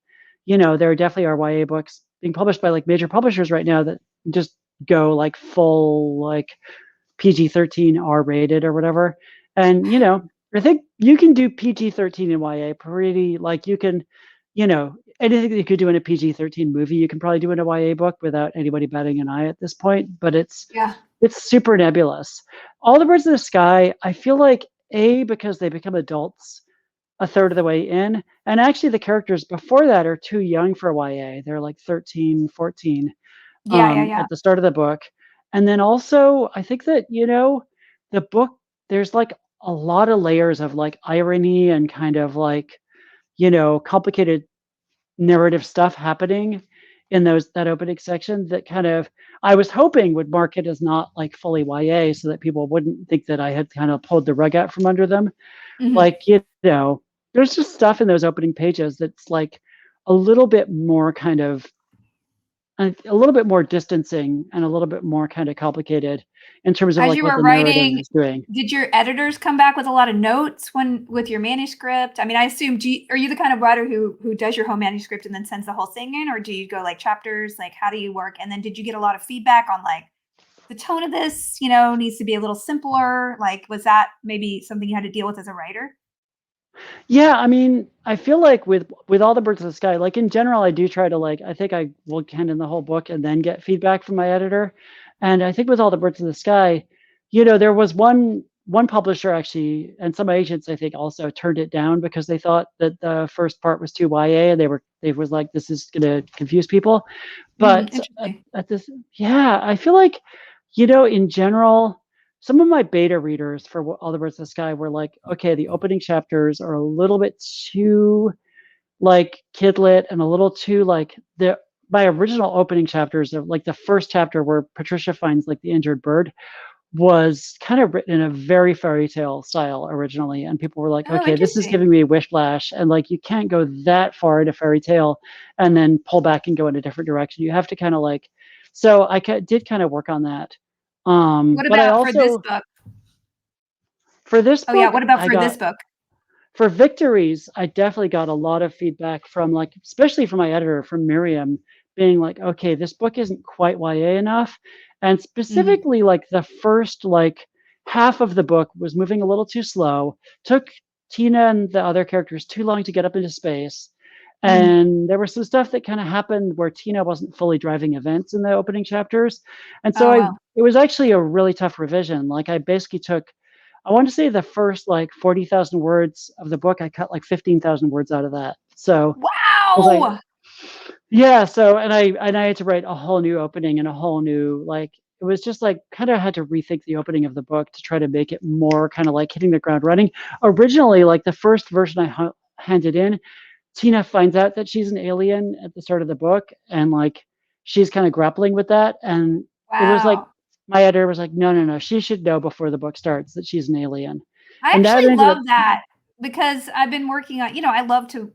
there definitely are YA books being published by like major publishers right now that just go like full like PG-13 R-rated or whatever. And, I think you can do PG-13 in YA pretty like you can, anything that you could do in a PG-13 movie, you can probably do in a YA book without anybody batting an eye at this point, but Yeah. it's super nebulous. All the Birds in the Sky, I feel like because they become adults a third of the way in, and actually the characters before that are too young for YA. They're like 13, 14 Yeah. Yeah. Yeah. at the start of the book. And then also, I think that, the book, there's like a lot of layers of like irony and kind of like, complicated narrative stuff happening in that opening section that kind of I was hoping would mark it as not like fully YA so that people wouldn't think that I had kind of pulled the rug out from under them. Like, there's just stuff in those opening pages that's like a little bit more kind of a little bit more distancing and a little bit more kind of complicated in terms of As like you what were the narrative writing, is doing. did your editors come back with a lot of notes with your manuscript? I mean, I assume, are you the kind of writer who does your whole manuscript and then sends the whole thing in, or do you go like chapters? Like, how do you work? And then did you get a lot of feedback on like the tone of this, needs to be a little simpler? Like, was that maybe something you had to deal with as a writer? Yeah, I mean, I feel like with all the birds of the sky, like in general, I do try to like, I think I will hand in the whole book and then get feedback from my editor. And I think with all the birds of the sky, there was one publisher actually, and some agents I think also turned it down because they thought that the first part was too YA, and they was like, this is gonna confuse people. But at this, yeah, I feel like, in general, some of my beta readers for All the Birds of the Sky were like, okay, the opening chapters are a little bit too like kidlit and a little too like my original opening chapters of like the first chapter where Patricia finds like the injured bird was kind of written in a very fairy tale style originally, and people were like, okay, this is giving me whiplash, and like you can't go that far into fairy tale and then pull back and go in a different direction. You have to kind of like, so I did kind of work on that. What But I about also, for this book? For this book, yeah, what about for this book? For Victories, I definitely got a lot of feedback from like, especially from my editor, from Miriam, being like, okay, this book isn't quite YA enough. And specifically like the first like half of the book was moving a little too slow, took Tina and the other characters too long to get up into space. And there was some stuff that kind of happened where Tina wasn't fully driving events in the opening chapters. And so it was actually a really tough revision. Like I basically took, I want to say the first like 40,000 words of the book, I cut like 15,000 words out of that. So wow. Yeah. So, and I had to write a whole new opening and a whole new, like, it was just like, kind of had to rethink the opening of the book to try to make it more kind of like hitting the ground running. Originally, like the first version I handed in, Tina finds out that she's an alien at the start of the book. And like, she's kind of grappling with that. And it was like, my editor was like, no, she should know before the book starts that she's an alien. I actually love that because I've been working on,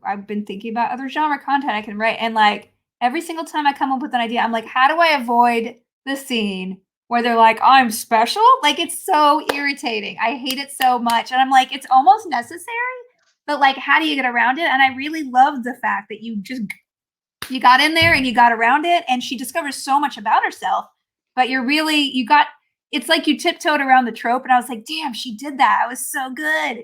I've been thinking about other genre content I can write. And like every single time I come up with an idea, I'm like, how do I avoid the scene where they're like, I'm special? Like, it's so irritating. I hate it so much. And I'm like, it's almost necessary, but like, how do you get around it? And I really love the fact that you got in there and you got around it. And she discovers so much about herself, but it's like you tiptoed around the trope, and I was like, damn, she did that. It was so good,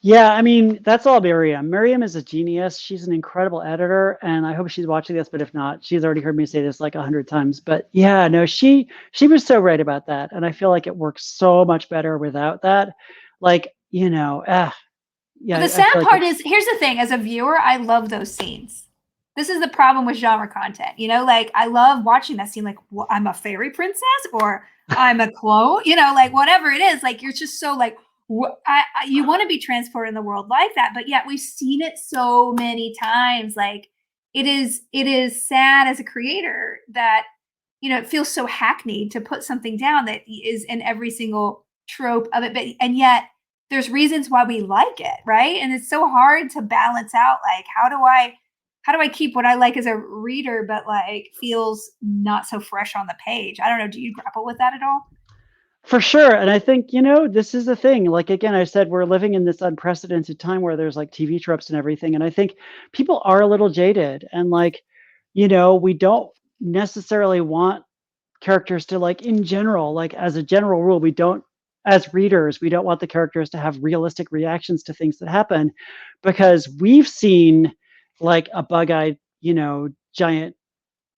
Yeah, I mean, that's all Miriam. Miriam is a genius. She's an incredible editor, and I hope she's watching this, but if not, she's already heard me say this like 100 times. But yeah, no, she was so right about that. And I feel like it works so much better without that. Like, yeah. But the sad part is, here's the thing, as a viewer, I love those scenes. This is the problem with genre content, like I love watching that scene, like, well, I'm a fairy princess or I'm a clone, like whatever it is, like you're just so like, you want to be transported in the world like that, but yet we've seen it so many times. Like it is sad as a creator that, it feels so hackneyed to put something down that is in every single trope of it, and yet there's reasons why we like it, right? And it's so hard to balance out, like, how do I keep what I like as a reader, but like feels not so fresh on the page? I don't know. Do you grapple with that at all? For sure. And I think, this is the thing. Like, again, I said, we're living in this unprecedented time where there's like TV tropes and everything. And I think people are a little jaded, and like, we don't necessarily want characters to, like, in general, like as a general rule, as readers, we don't want the characters to have realistic reactions to things that happen, because we've seen like a bug-eyed, giant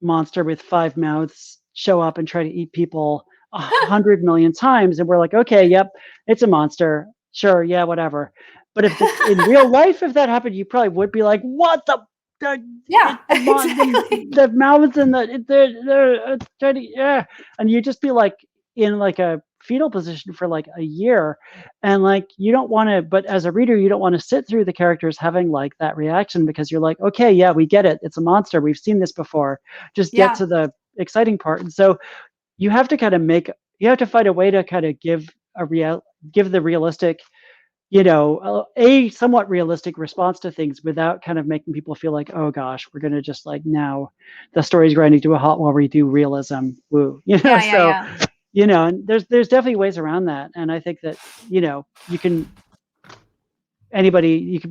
monster with 5 mouths show up and try to eat people 100 million times. And we're like, okay, yep, it's a monster. Sure. Yeah, whatever. But if in real life, if that happened, you probably would be like, what the mouths and and you just be like in like a fetal position for like a year. And like, you don't want to, but as a reader, you don't want to sit through the characters having like that reaction, because you're like, okay, yeah, we get it. It's a monster. We've seen this before. Just get to the exciting part. And so you have to kind of you have to find a way to kind of give the realistic, a somewhat realistic response to things without kind of making people feel like, oh gosh, we're going to just like, now the story's grinding to a halt while we do realism. Woo. And there's definitely ways around that. And I think that, you can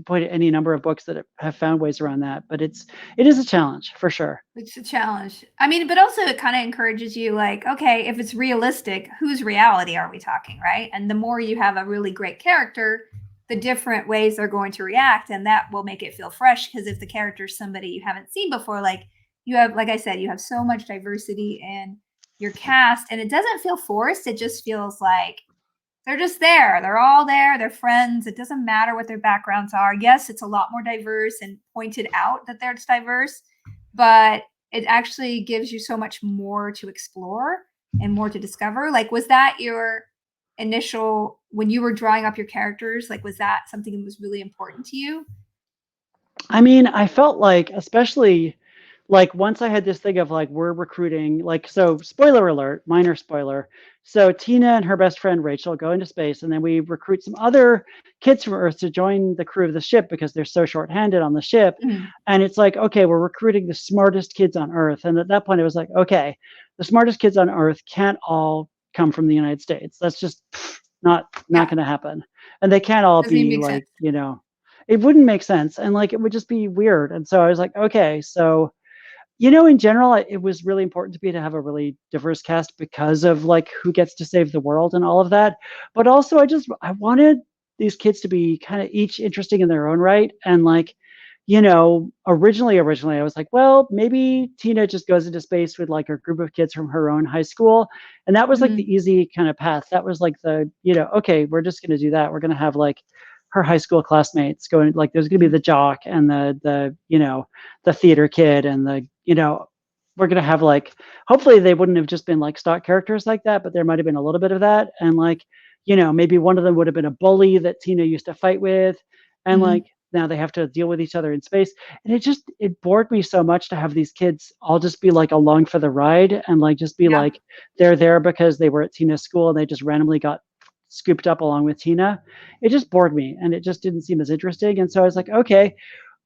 point at any number of books that have found ways around that, but it is a challenge for sure. It's a challenge. I mean, but also it kind of encourages you, like, okay, if it's realistic, whose reality are we talking, right? And the more you have a really great character, the different ways they're going to react, and that will make it feel fresh. Because if the character is somebody you haven't seen before, like I said, you have so much diversity in your cast, and it doesn't feel forced. It just feels like they're just there. They're all there. They're friends. It doesn't matter what their backgrounds are. Yes, it's a lot more diverse and pointed out that it's diverse, but it actually gives you so much more to explore and more to discover. Like, was that your initial, when you were drawing up your characters, like, was that something that was really important to you? I mean, I felt like, especially like once I had this thing of like, we're recruiting, like, so spoiler alert, minor spoiler. So Tina and her best friend Rachel go into space, and then we recruit some other kids from Earth to join the crew of the ship because they're so short-handed on the ship. Mm-hmm. And it's like, okay, we're recruiting the smartest kids on Earth. And at that point, it was like, okay, the smartest kids on Earth can't all come from the United States. That's just not going to happen. And they can't all be like, it wouldn't make sense. And like, it would just be weird. And so I was like, okay, so, in general, it was really important to me to have a really diverse cast because of like who gets to save the world and all of that. But also I wanted these kids to be kind of each interesting in their own right. And like, originally I was like, well, maybe Tina just goes into space with like a group of kids from her own high school. And that was like the easy kind of path. That was like the, okay, we're just going to do that. We're going to have like her high school classmates going, like, there's going to be the jock and the theater kid and we're going to have like, hopefully they wouldn't have just been like stock characters like that, but there might've been a little bit of that. And like, maybe one of them would have been a bully that Tina used to fight with. And like, now they have to deal with each other in space. And it bored me so much to have these kids all just be like along for the ride and like, just be like, they're there because they were at Tina's school and they just randomly got scooped up along with Tina. It just bored me and it just didn't seem as interesting. And so I was like, okay,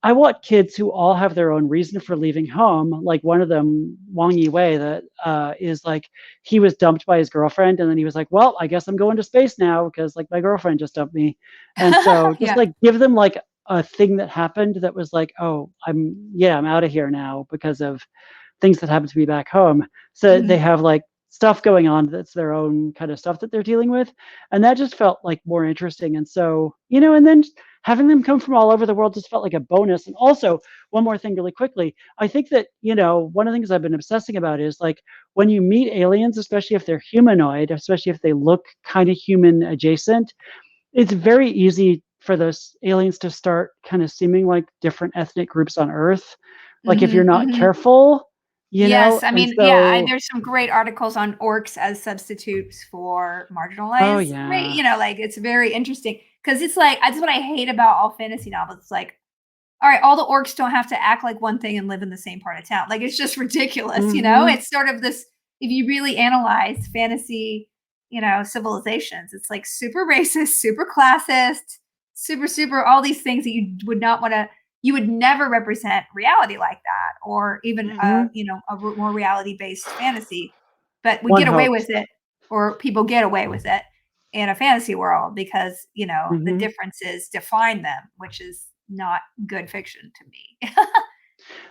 I want kids who all have their own reason for leaving home. Like one of them, Wang Yiwei, that is like, he was dumped by his girlfriend. And then he was like, well, I guess I'm going to space now because like my girlfriend just dumped me. And so just like give them like a thing that happened that was like, oh, I'm out of here now because of things that happened to me back home. So they have like stuff going on that's their own kind of stuff that they're dealing with. And that just felt like more interesting. And so, and then having them come from all over the world just felt like a bonus. And also, one more thing really quickly, I think that, one of the things I've been obsessing about is like when you meet aliens, especially if they're humanoid, especially if they look kind of human adjacent, it's very easy for those aliens to start kind of seeming like different ethnic groups on Earth. Like if you're not careful, I mean, there's some great articles on orcs as substitutes for marginalized. Like it's very interesting because it's like, that's what I hate about all fantasy novels. It's like, all right, all the orcs don't have to act like one thing and live in the same part of town. Like it's just ridiculous, It's sort of this, if you really analyze fantasy, civilizations, it's like super racist, super classist, super, all these things that you would not want to, you would never represent reality like that, or even a more reality-based fantasy. But we get away with it, or people get away with it in a fantasy world because the differences define them, which is not good fiction to me.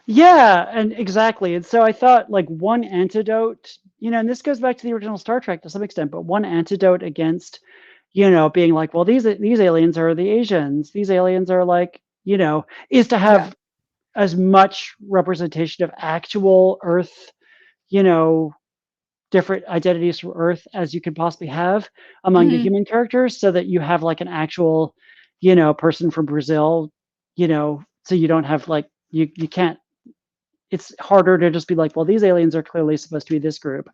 Yeah, and exactly. And so I thought like one antidote, and this goes back to the original Star Trek to some extent, but one antidote against, being like, well, these aliens are the Asians. These aliens are like, is to have as much representation of actual Earth, different identities from Earth as you can possibly have among the human characters, so that you have like an actual, person from Brazil, so you don't have like, you can't, it's harder to just be like, well, these aliens are clearly supposed to be this group.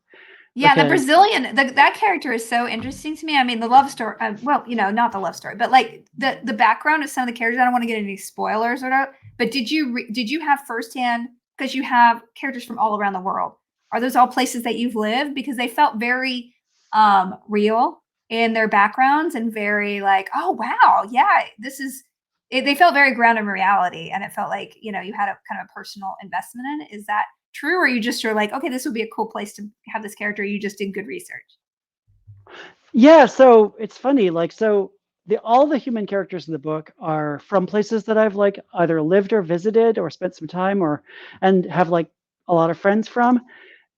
Yeah, the Okay. Brazilian, that character is so interesting to me. I mean, the love story, well, not the love story, but like the background of some of the characters. I don't want to get any spoilers or not, but did you have firsthand, because you have characters from all around the world? Are those all places that you've lived? Because they felt very real in their backgrounds and very like, oh wow, yeah, they felt very grounded in reality, and it felt like you had a kind of personal investment in it. Is that true, or you're like, okay, this would be a cool place to have this character? You just did good research. Yeah, so it's funny, like, so all the human characters in the book are from places that I've like either lived or visited or spent some time and have like a lot of friends from.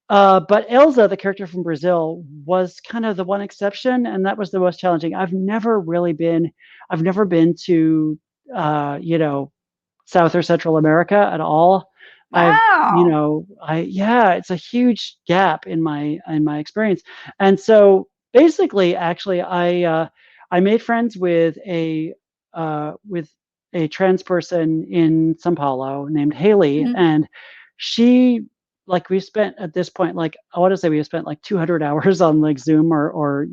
But Elsa, the character from Brazil, was kind of the one exception, and that was the most challenging. I've never been to, South or Central America at all. Wow. Yeah, it's a huge gap in my experience. And so basically, actually, I made friends with a trans person in São Paulo named Haley, Mhm. and she like we spent at this point, like I want to say we spent like 200 hours on like Zoom or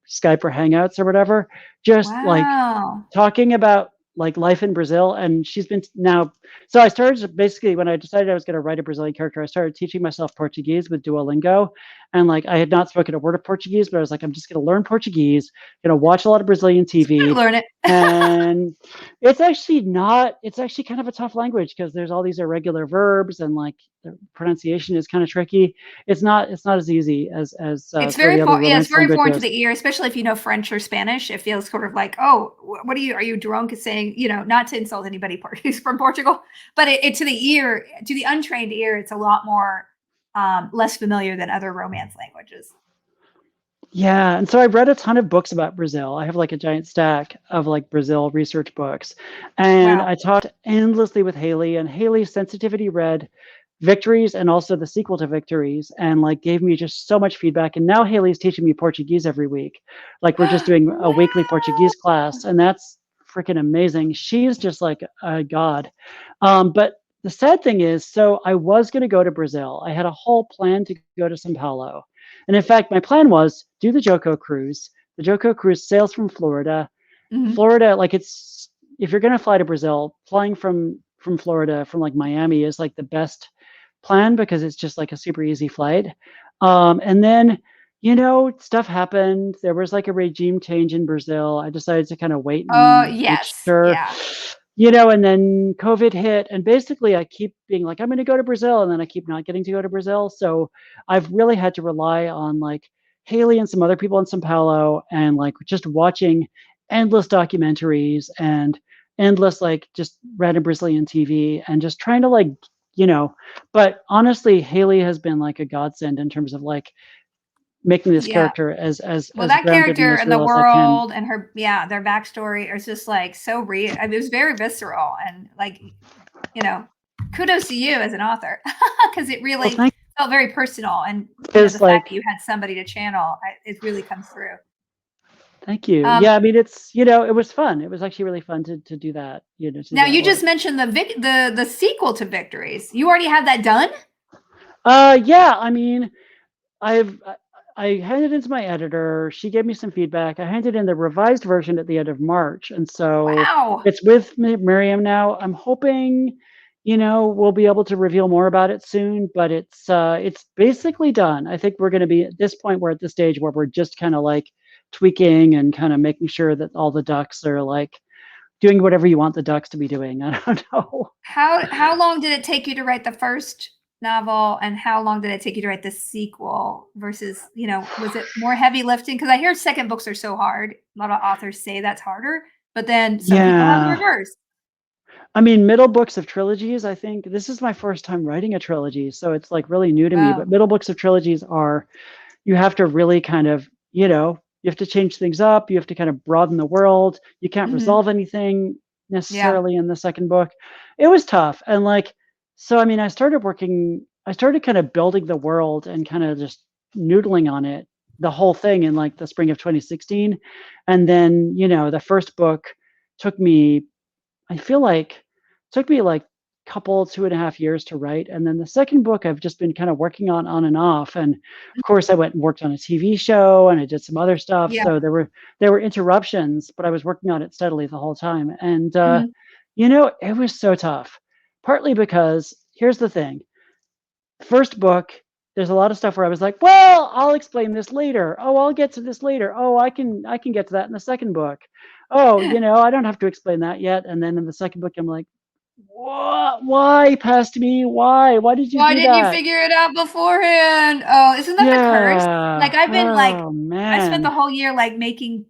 Skype or Hangouts or whatever, just like Wow. talking about like life in Brazil. And she's been now, so I started basically when I decided I was going to write a Brazilian character, I started teaching myself Portuguese with Duolingo. And like I had not spoken a word of Portuguese, but I was like, I'm just going to learn Portuguese, going to watch a lot of Brazilian TV. Learn it. And it's actually kind of a tough language because there's all these irregular verbs and like the pronunciation is kind of tricky. It's not as easy as It's some of very the other it's Romance very foreign to languages. the ear, especially if you know French or Spanish. It feels sort of like, oh, what are you drunk? Is saying, not to insult anybody who's from Portugal, but it to the ear, to the untrained ear, it's a lot more less familiar than other Romance languages. Yeah, and so I read a ton of books about Brazil. I have like a giant stack of like Brazil research books. And Wow. I talked endlessly with Haley, and Haley's sensitivity read Victories and also the sequel to Victories, and like gave me just so much feedback. And now Haley's teaching me Portuguese every week. Like we're just doing a weekly Wow. Portuguese class, and that's freaking amazing. She's just like a god. But the sad thing is, so I was going to go to Brazil. I had a whole plan to go to São Paulo. And in fact, my plan was do the Joko cruise. The Joko cruise sails from Florida. Mhm. Florida, like if you're going to fly to Brazil, flying from Florida from like Miami is like the best plan because it's just like a super easy flight. And then, stuff happened. There was like a regime change in Brazil. I decided to kind of wait and make Yes. sure, Yeah. and then COVID hit. And basically, I keep being like, I'm going to go to Brazil. And then I keep not getting to go to Brazil. So I've really had to rely on like Haley and some other people in Sao Paulo and like just watching endless documentaries and endless like just random Brazilian TV and just trying to like, but honestly, Haley has been like a godsend in terms of like making this Yeah. character as Well, that grounded and character as and the real as I can. world and their backstory is just like so real. I mean, it was very visceral and like, kudos to you as an author because it Well, really thank felt very personal. And, the is fact that like you had somebody to channel, it really comes through. thank you. Um, Yeah, I mean it's it was fun. It was actually really fun to do that, to do Now that you just work. mentioned the sequel to Victories. You already have that done? Yeah, I mean, I've I handed it to my editor. She gave me some feedback. I handed in the revised version at the end of March, and so Wow. it's with Miriam now. I'm hoping, we'll be able to reveal more about it soon. But it's basically done. I think we're going to be at this point. We're at the stage where we're just kind of like tweaking and kind of making sure that all the ducks are like doing whatever you want the ducks to be doing. I don't know. How long did it take you to write the first novel, and how long did it take you to write the sequel versus, was it more heavy lifting? Because I hear second books are so hard. A lot of authors say that's harder, but then some people have the Yeah. reverse. I mean, middle books of trilogies, I think this is my first time writing a trilogy, so it's like really new to me. But Wow. middle books of trilogies you have to really kind of, you have to change things up. You have to kind of broaden the world. You can't Mhm. resolve anything Yeah. necessarily in the second book. It was tough. And like, so, I mean, I started kind of building the world and kind of just noodling on it, the whole thing in like the spring of 2016. And then, the first book took me I feel like took me like couple, 2.5 years to write. And then the second book I've just been kind of working on and off. And of course I went and worked on a TV show and I did some other stuff. Yeah. So there were interruptions, but I was working on it steadily the whole time. And, it was so tough, partly because here's the thing. First book, there's a lot of stuff where I was like, well, I'll explain this later. Oh, I'll get to this later. Oh, I can get to that in the second book. Oh, I don't have to explain that yet. And then in the second book, I'm like, what? Why past me? Why did you Why do didn't you that? figure it out beforehand? Oh, isn't that the curse? Like I've been I spent the whole year like making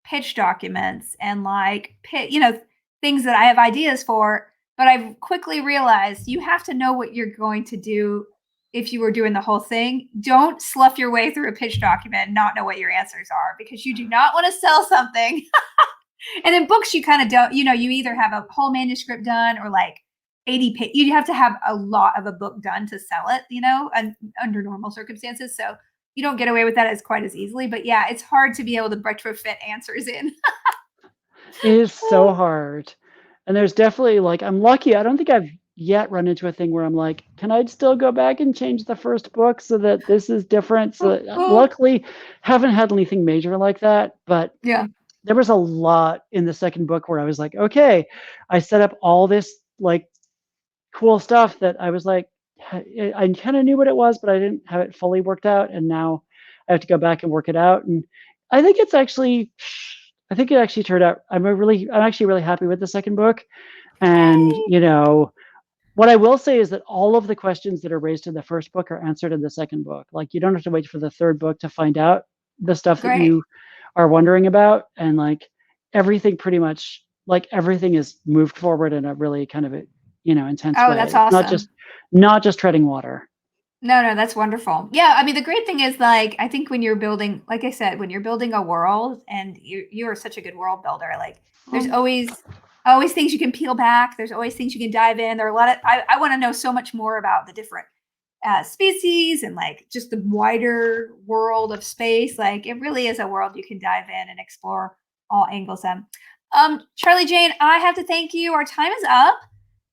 pitch documents and like things that I have ideas for, but I've quickly realized you have to know what you're going to do if you were doing the whole thing. Don't slough your way through a pitch document and not know what your answers are, because you do not want to sell something. And in books, you kind of don't, you either have a whole manuscript done or like 80 pages. You have to have a lot of a book done to sell it, under normal circumstances. So you don't get away with that as quite as easily. But yeah, it's hard to be able to retrofit answers in. It is so hard. And there's definitely I'm lucky. I don't think I've yet run into a thing where I'm like, can I still go back and change the first book so that this is different? So luckily haven't had anything major like that. But yeah. There was a lot in the second book where I was like, okay, I set up all this cool stuff that I was like, I kind of knew what it was, but I didn't have it fully worked out. And now I have to go back and work it out. And I think it actually turned out, I'm actually really happy with the second book. And, what I will say is that all of the questions that are raised in the first book are answered in the second book. Like you don't have to wait for the third book to find out the stuff that you are wondering about, and everything pretty much everything is moved forward in a really kind of intense way. That's awesome. It's not just treading water. No, that's wonderful. Yeah, I mean the great thing is I think when you're building, like I said, when you're building a world, and you are such a good world builder, there's always things you can peel back. There's always things you can dive in. There are a lot of I want to know so much more about the different species and just the wider world of space. It really is a world you can dive in and explore all angles of. Charlie Jane, I have to thank you. Our time is up,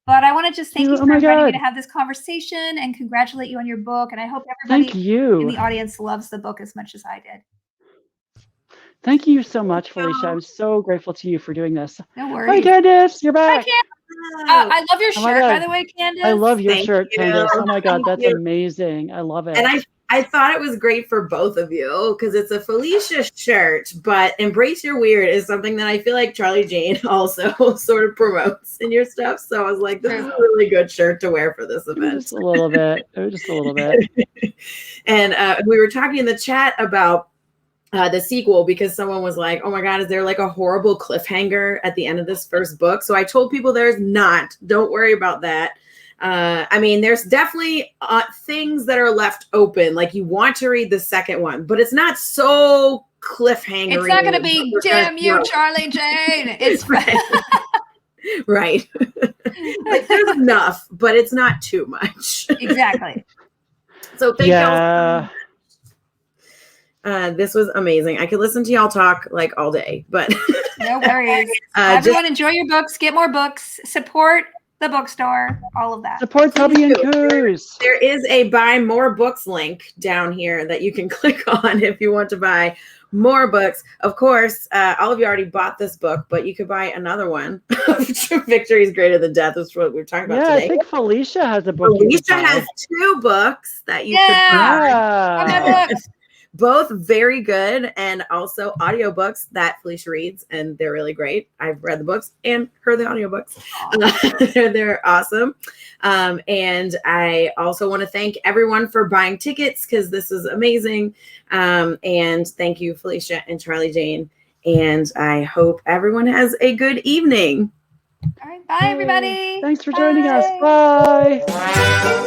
but I want to just thank you for inviting me to have this conversation and congratulate you on your book. And I hope everybody in the audience loves the book as much as I did. Thank you so much, Felicia. I'm so grateful to you for doing this. No worries. Hi, Candace. You're back. Hi, Candace. I love your shirt, by the way, Candace. I love your shirt, Candace. Oh my God, that's amazing. I love it. And I thought it was great for both of you because it's a Felicia shirt, but Embrace Your Weird is something that I feel like Charlie Jane also sort of promotes in your stuff. So I was like, this is a really good shirt to wear for this event. Just a little bit. And we were talking in the chat about the sequel because someone was like, oh my God, is there a horrible cliffhanger at the end of this first book? So I told people there's not. Don't worry about that. There's definitely things that are left open. You want to read the second one, but it's not so cliffhanger. It's not going to be, damn you, Charlie Jane. It's right. Right. There's enough, but it's not too much. Exactly. So thank y'all. This was amazing. I could listen to y'all talk all day, but no worries. Everyone enjoy your books, get more books, support the bookstore, all of that. Support Tubby and Coos. There is a buy more books link down here that you can click on if you want to buy more books. Of course, all of you already bought this book, but you could buy another one. Victories Greater Than Death is what we're talking about today. I think Felicia has a book. Felicia has 2 books that you could buy. My books. Both very good, and also audiobooks that Felicia reads, and they're really great. I've read the books and heard the audiobooks. They're awesome. And I also want to thank everyone for buying tickets because this is amazing. And thank you, Felicia and Charlie Jane. And I hope everyone has a good evening. All right. Bye, everybody. Thanks for joining us. Bye.